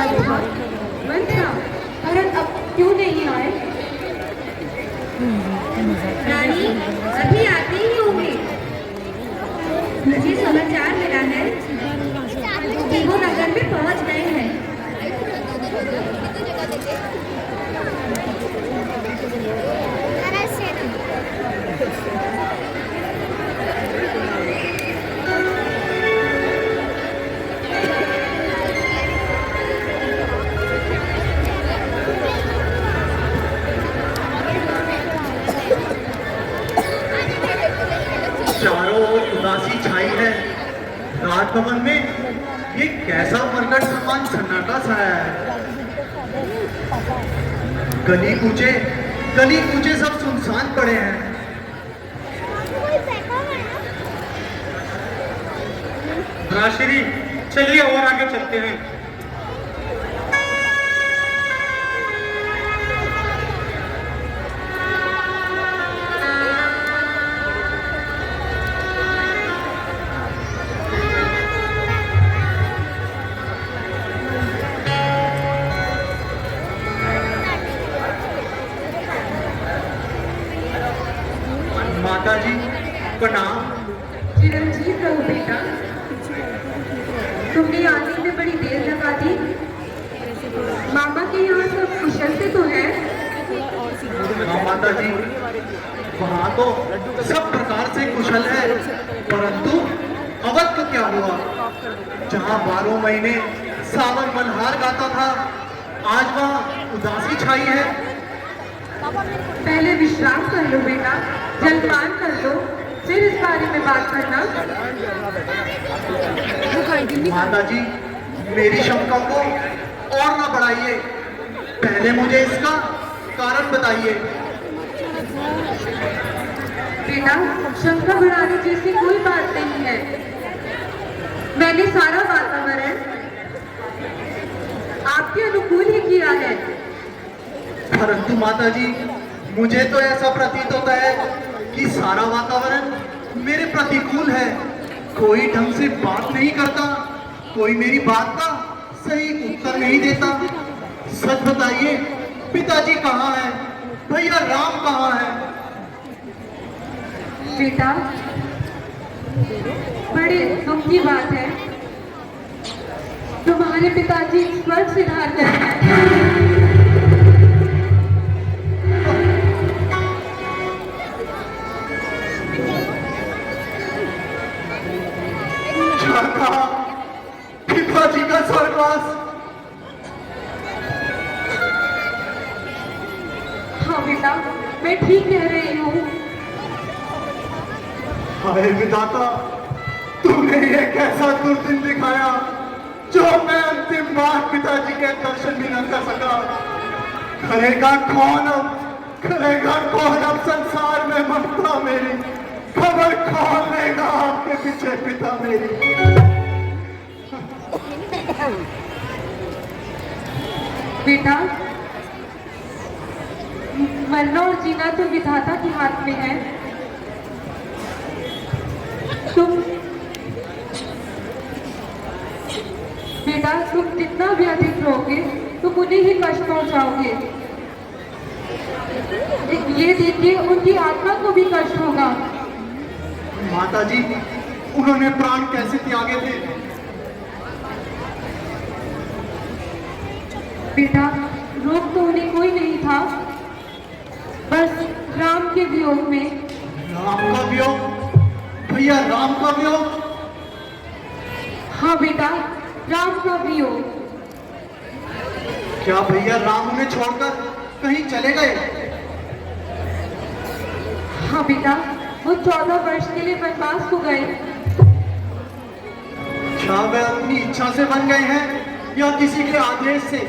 अच्छा, मंत्रा, भरत अब क्यों नहीं आए? रानी अभी आते ही होंगे। मुझे समाचार मिला है कि वो नगर में पहुंच गए हैं। चारों ओर उदासी छाई है। राजभवन में ये कैसा प्रकट समान सन्नाटा छाया है। गली कूचे सब सुनसान पड़े हैं। राशिरी, चलिए और आगे चलते हैं। माता जी प्रणाम। चिरंजीव रहो बेटा। तुमने आने में बड़ी देर लगा दी। मामा के यहाँ सब कुशल से तो है? हाँ माता जी, वहाँ तो सब प्रकार से कुशल है, परंतु अवध को क्या हुआ? जहाँ 12 महीने सावन मल्हार गाता था, आज वहाँ उदासी छाई है। पहले विश्राम कर लो बेटा, जलपान कर लो, फिर इस बारे में बात करना। माता जी, मेरी शंका को और ना बढ़ाइए, पहले मुझे इसका कारण बताइए। बेटा, शंका बढ़ाने जैसी कोई बात नहीं है। मैंने सारा वातावरण आपके अनुकूल ही किया है। परंतु माता जी, मुझे तो ऐसा प्रतीत होता है कि सारा वातावरण मेरे प्रतिकूल है। कोई ढंग से बात नहीं करता, कोई मेरी बात का सही उत्तर नहीं देता। सच बताइए, पिताजी कहाँ हैं? भैया राम कहाँ हैं? बेटा, बड़े दुख की बात है, तुम्हारे पिताजी स्वर्ग सिधार गए हैं। पिताजी का स्वर्गवास? हाँ बेटा, मैं ठीक कह रही हूँ। हाय विधाता, तूने ये कैसा दुर्दिन दिखाया जो मैं अंतिम बार पिताजी के दर्शन भी न कर सका। करेगा कौन अब संसार में ममता मेरी? खबर कौन लेगा आपके पीछे पिता मेरी? बेटा, मरना और जीना तो विधाता के हाथ में है। तुम जितना व्यथित रहोगे तुम उन्हें ही कष्ट पहुंचाओगे। ये देखिए, उनकी आत्मा को भी कष्ट होगा। माता जी, उन्होंने प्राण कैसे त्यागे थे? बेटा, रोग तो उन्हें कोई नहीं था, बस राम के वियोग में। राम का वियोग? भैया राम का वियोग? हाँ बेटा, राम का वियोग। क्या भैया राम उन्हें छोड़कर कहीं चले गए? हाँ बेटा, वो 14 वर्ष के लिए वनवास को गए। क्या वे अपनी इच्छा से बन गए हैं या किसी के आदेश से?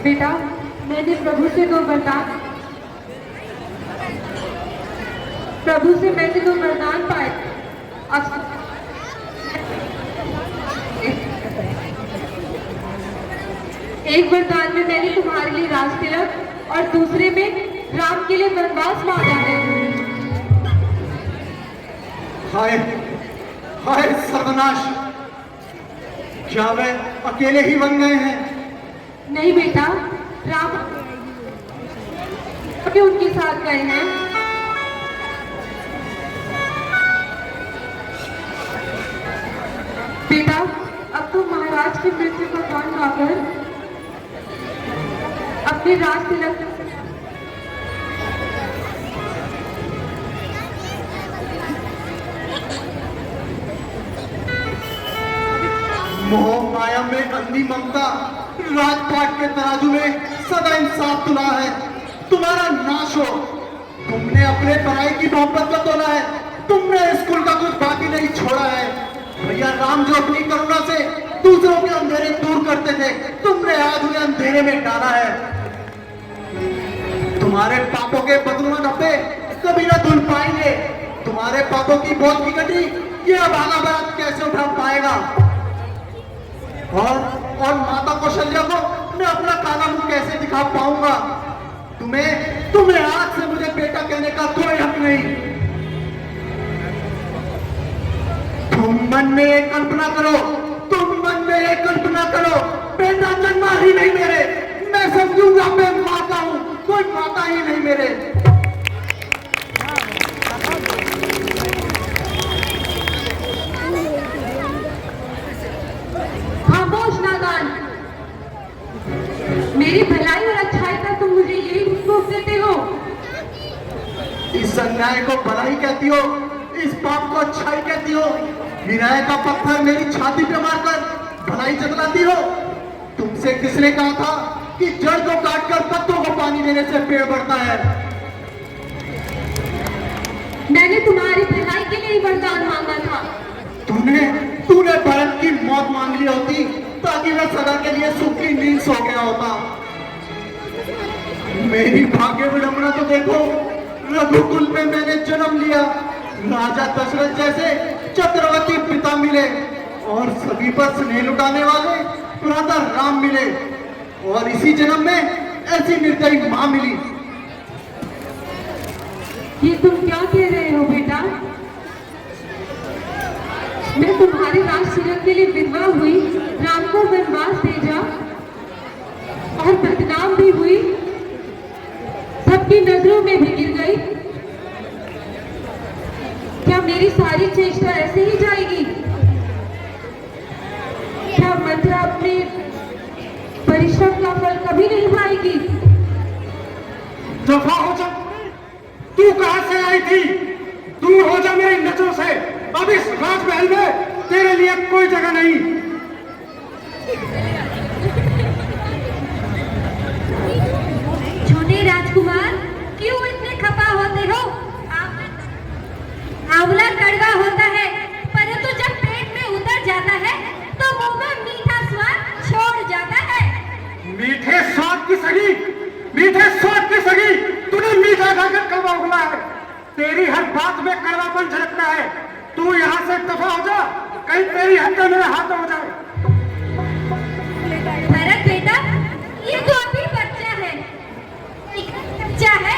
बेटा, मैंने प्रभु से दो वरदान पाए। एक वरदान में मैंने तुम्हारे लिए राज तिलक और दूसरे में राम के लिए वनवास मांगा है। हाय हाय सर्वनाश! क्या वे अकेले ही बन गए हैं? नहीं बेटा, राम अभी उनके साथ गए हैं। बेटा, अब तो महाराज की मृत्यु का गान गाकर अपने राज तिलक मोह माया में अंधी ममता राजपाट के तराजू में सदा इंसाफ तुला है। तुम्हारा नाश हो। तुमने अपने पराई की मोहब्बत को तोला है। तुमने स्कूल का कुछ बाकी नहीं छोड़ा है। भैया राम जो अपनी करुणा से दूसरों के अंधेरे दूर करते थे, तुमने आज उन्हें अंधेरे में डाला है। तुम्हारे पापों के बदलुआ डब्बे कभी ना धुल पाएंगे। तुम्हारे पापों की बोझ की गड्डी ये अब आला बात कैसे उठा पाएगा? और माता कौशल्या को मैं अपना काला मुंह कैसे दिखा पाऊंगा? तुम्हें आज से मुझे बेटा कहने का कोई हक नहीं। तुम मन में एक कल्पना करो, बेटा जन्मा ही नहीं मेरे, मैं समझूंगा मैं माता हूं, कोई माता ही नहीं मेरे। खामोश नादान, मेरी भलाई और अच्छाई का तुम मुझे यही रोक देते हो। इस अन्याय को भलाई कहती हो, इस पाप को अच्छाई कहती हो। न्याय का पत्थर मेरी छाती पे मारकर भलाई जतलाती हो। तुमसे किसने कहा था कि जड़ को काटकर पत्तों को पानी देने से पेड़ बढ़ता है? मैंने तुम्हारी भलाई के लिए वरदान मांगा था। तूने भरत की मौत मांग ली होती ताकि वह सदा के लिए सुख की नींद सो गया होता। मेरी भाग्य विडंबना तो देखो, रघुकुल में मैंने जन्म लिया, राजा दशरथ जैसे चक्रवर्ती पिता मिले और सभी पर स्नेह लुटाने वाले भ्राता राम मिले, और इसी जन्म में ऐसी निर्दयी मां मिली। ये तुम क्या कह रहे हो बेटा? मैं तुम्हारे राज तिलक के लिए विधवा हुई, राम को वनवास भेजा और बदनाम भी हुई, सबकी नजरों में भी गिर गई। क्या मेरी सारी चेष्टा ऐसे ही जाएगी? क्या मंत्रा अपने परिश्रम का फल कभी नहीं पाएगी? दफा हो जा। तू कहां से आई थी? दूर हो जा मेरी नजरों से। अब इस राजमहल में तेरे लिए कोई जगह नहीं। छोटे राजकुमार, क्यों इतने खपा होते हो? आंवला कड़वा होता है, परंतु जब पेट में उतर जाता है तो मुंह में मीठा स्वाद छोड़ जाता है। मीठे स्वाद की सगी तूने मीठा खाकर कड़वा उगला है। तेरी हर बात में कड़वापन झलकता है। तू यहाँ से दफा हो जा, कहीं तेरी हत्या मेरे हाथ हो जाए। भरत बेटा, ये तो अभी बच्चा है,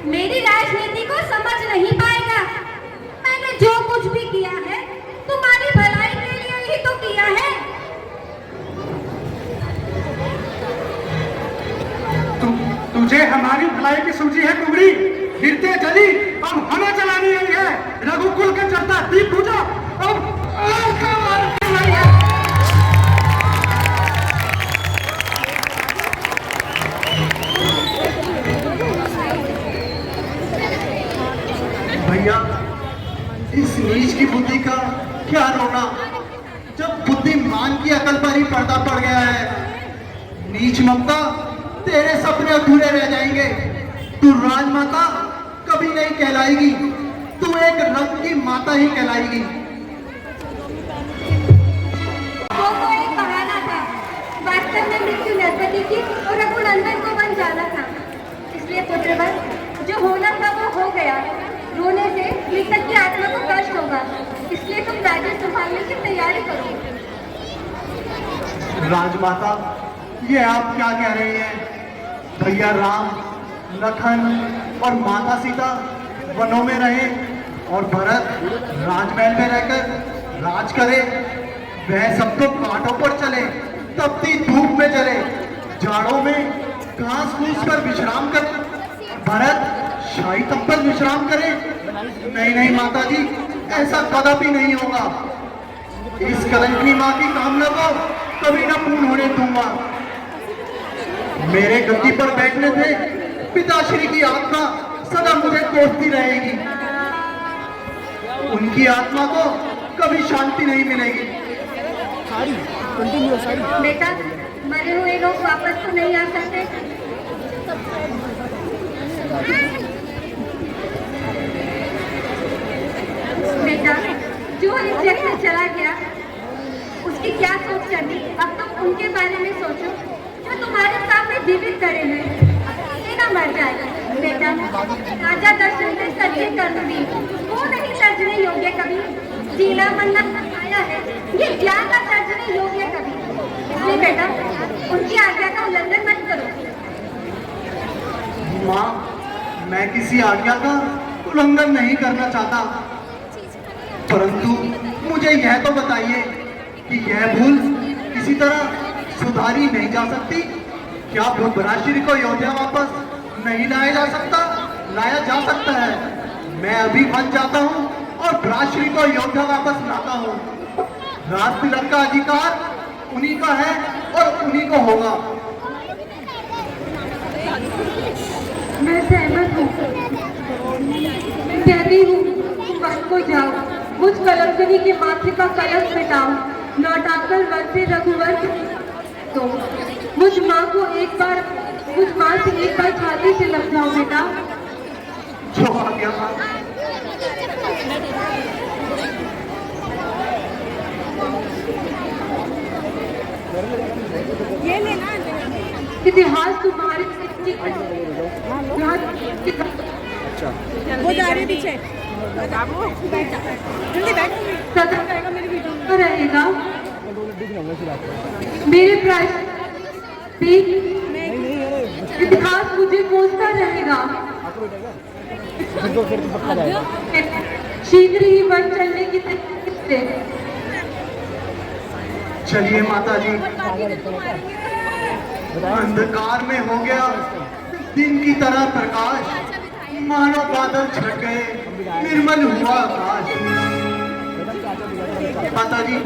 मेरी राजनीति को समझ नहीं पाएगा। मैंने जो कुछ भी किया है तुम्हारी भलाई के लिए ही तो किया है। तुझे हमारी भलाई की सूझी है कुबरी? गिरते जली, अब हमें चलानी आई है। रघुकुल का चलता दीप बुझा, अब भैया, इस नीच की बुद्धि का क्या रोना, जब बुद्धिमान की अकल पर ही पर्दा पड़ गया है। नीच ममता, तेरे सपने अधूरे रह जाएंगे। तू राजमाता कभी नहीं कहलाएगी, तू एक रंग की माता ही कहलाएगी। वो तो एक बहाना था, वास्तव में मृत्यु नरपति की और रघुनंदन को बन जाना था। इसलिए पुत्रवर, जो होना था वो हो गया। रोने से मृतक की आत्मा को कष्ट होगा, इसलिए तुम राज्य संभालने की तैयारी करो। राजमाता, ये आप क्या कह रही हैं? भैया राम, लखन और माता सीता वनों में रहे और भरत राजमहल में रहकर राज करे। वह सब तो कांटों पर चले, तपती धूप में चले, जाड़ों में घास फूस पर विश्राम कर, भरत शाही तब पर विश्राम करे। नहीं नहीं माता जी, ऐसा कदापि नहीं होगा। इस कलंकनी माँ की कामना को कभी ना पूर्ण होने दूंगा। मेरे गद्दी पर बैठने से पिताश्री की आत्मा सदा मुझे कोसती रहेगी। उनकी आत्मा को कभी शांति नहीं मिलेगी। बेटा, मरे हुए लोग वापस तो नहीं आ सकते। बेटा, जो इस जग से चला गया उसकी क्या सोच करनी। अब तुम उनके बारे में सोचो जो तुम्हारे सामने जीवित खड़े हैं। ये ना मर जाए। बेटा, राजा दर्शन से सच्ची करुणी वो नहीं तर्जने योग्य कभी। जीना मरना आया है, ये ज्ञान का तर्जने योग्य कभी। इसलिए बेटा, उनकी आज्ञा का उल्लंघन मत करो। माँ, मैं किसी आज्ञा का उल्लंघन नहीं करना चाहता, परंतु मुझे यह तो बताइए कि यह भूल किसी तरह सुधारी नहीं जा सकती? क्या भ्रातृश्री को अयोध्या वापस नहीं लाया जा सकता? लाया जा सकता है। मैं अभी वन जाता हूँ और भ्रातृश्री को अयोध्या वापस लाता हूँ। राज तिलक का अधिकार उन्हीं का है और उन्हीं को होगा। मैं सहमत हूँ। कहती हूँ तुम वन को जाओ, मुझ कलंकनी के माथे का कलंक मिटाओ, लौटाकर वन से रघुवंश तो मुझ माँ से एक बार छाती से लग जाओ बेटा। जो आ गया माँ। इतिहास तुम्हारे वो जा रही है पीछे। जल्दी बैठ। सदा रहेगा। मेरे इतिहास मुझे कोसता रहेगा। शीघ्र ही वन चलने की तैयारी है। चलिए माता जी, अंधकार में हो गया दिन की तरह प्रकाश, मानो बादल छट गए, निर्मल हुआ आकाश। माता जी